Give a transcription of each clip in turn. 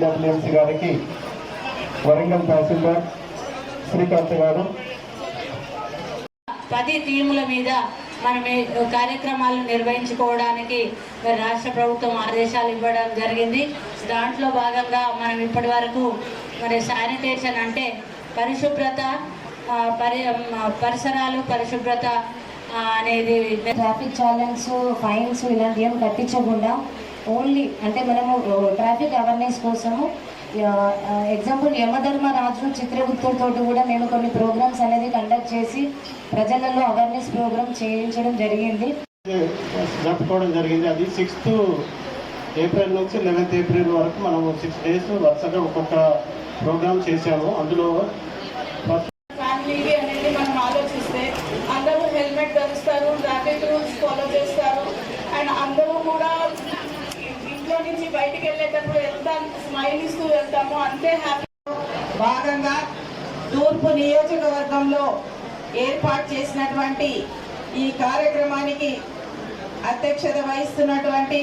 డబ్ల్యూఎంసీ గారికి వరంగల్ తహసీల్దార్ శ్రీకాంత్ గారు 10 థీముల మీద మనం కార్యక్రమాలు నిర్వహించుకోవడానికి రాష్ట్ర ప్రభుత్వం ఆదేశాలు ఇవ్వడం జరిగింది. దాంట్లో భాగంగా మనం ఇప్పటి వరకు మరి శానిటేషన్ అంటే పరిశుభ్రత, పరిసరాలు పరిశుభ్రత అనేది ట్రాఫిక్ ఛాలెంజ్, ఫైన్స్ ఇలాంటి ఏం కట్టించకుండా ఓన్లీ అంటే మనము ట్రాఫిక్ అవేర్నెస్ కోసము ఎగ్జాంపుల్ యమధర్మరాజు చిత్రగుప్తులతో కూడా మేము కొన్ని ప్రోగ్రామ్స్ అనేది కండక్ట్ చేసి ప్రజలలో అవేర్నెస్ ప్రోగ్రామ్ చేయించడం జరిగింది, జరుపుకోవడం జరిగింది. అది 6th ఏప్రిల్ నుంచి 11th ఏప్రిల్ వరకు మనము 6 days వరుసగా ఒక్కొక్క ప్రోగ్రామ్ చేశాము. అందులో ఫ్యామిలీ అనేది మనం ఆలోచిస్తే అందరూ హెల్మెట్ ధరిస్తారు, ట్రాఫిక్ రూల్స్ ఫాలో చేస్తారు. అండ్ అందరూ కూడా ఇంట్లో నుంచి బయటికి వెళ్ళేటప్పుడు ఎంత స్మైల్ ఇస్తూ వెళ్తామో అంతే హ్యాపీ. భాగంగా తూర్పు నియోజకవర్గంలో ఏర్పాటు చేసినటువంటి ఈ కార్యక్రమానికి అధ్యక్షత వహిస్తున్నటువంటి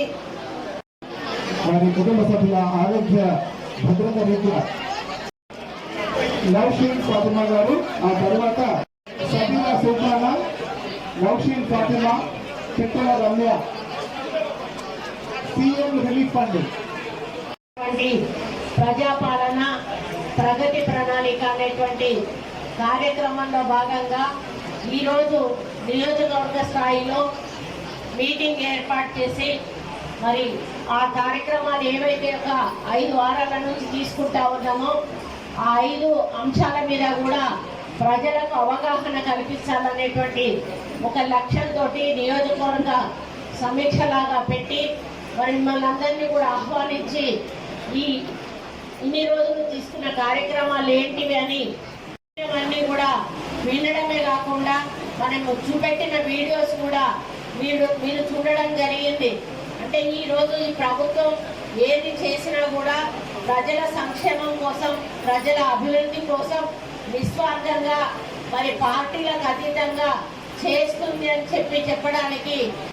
వారి కుటుంబ సభ్యుల ఆరోగ్య భద్రత రీత్యా నౌషీన్ ఫాతిమా గారు, ఆ తర్వాత Sabina Sultana, Naushin Fatima, Chittala Ramya, CM relief fund ప్రజాపాలన ప్రగతి ప్రణాళిక అనేటువంటి కార్యక్రమంలో భాగంగా ఈరోజు నియోజకవర్గ స్థాయిలో మీటింగ్ ఏర్పాటు చేసి మరి ఆ కార్యక్రమాలు ఏవైతే ఒక 5 వారాల నుంచి తీసుకుంటా ఉన్నామో ఆ 5 అంశాల మీద కూడా ప్రజలకు అవగాహన కల్పించాలనేటువంటి ఒక లక్ష్యంతో నియోజకవర్గ సమీక్షలాగా పెట్టి మరి మిమ్మల్ని అందరినీ కూడా ఆహ్వానించి ఇన్ని రోజులు తీసుకున్న కార్యక్రమాలు ఏంటివి అని అన్నీ కూడా వినడమే కాకుండా మనము చూపెట్టిన వీడియోస్ కూడా మీరు చూడడం జరిగింది. అంటే ఈరోజు ఈ ప్రభుత్వం ఏది చేసినా కూడా ప్రజల సంక్షేమం కోసం, ప్రజల అభివృద్ధి కోసం నిస్వార్థంగా మరి పార్టీలకు అతీతంగా చేస్తుంది అని చెప్పడానికి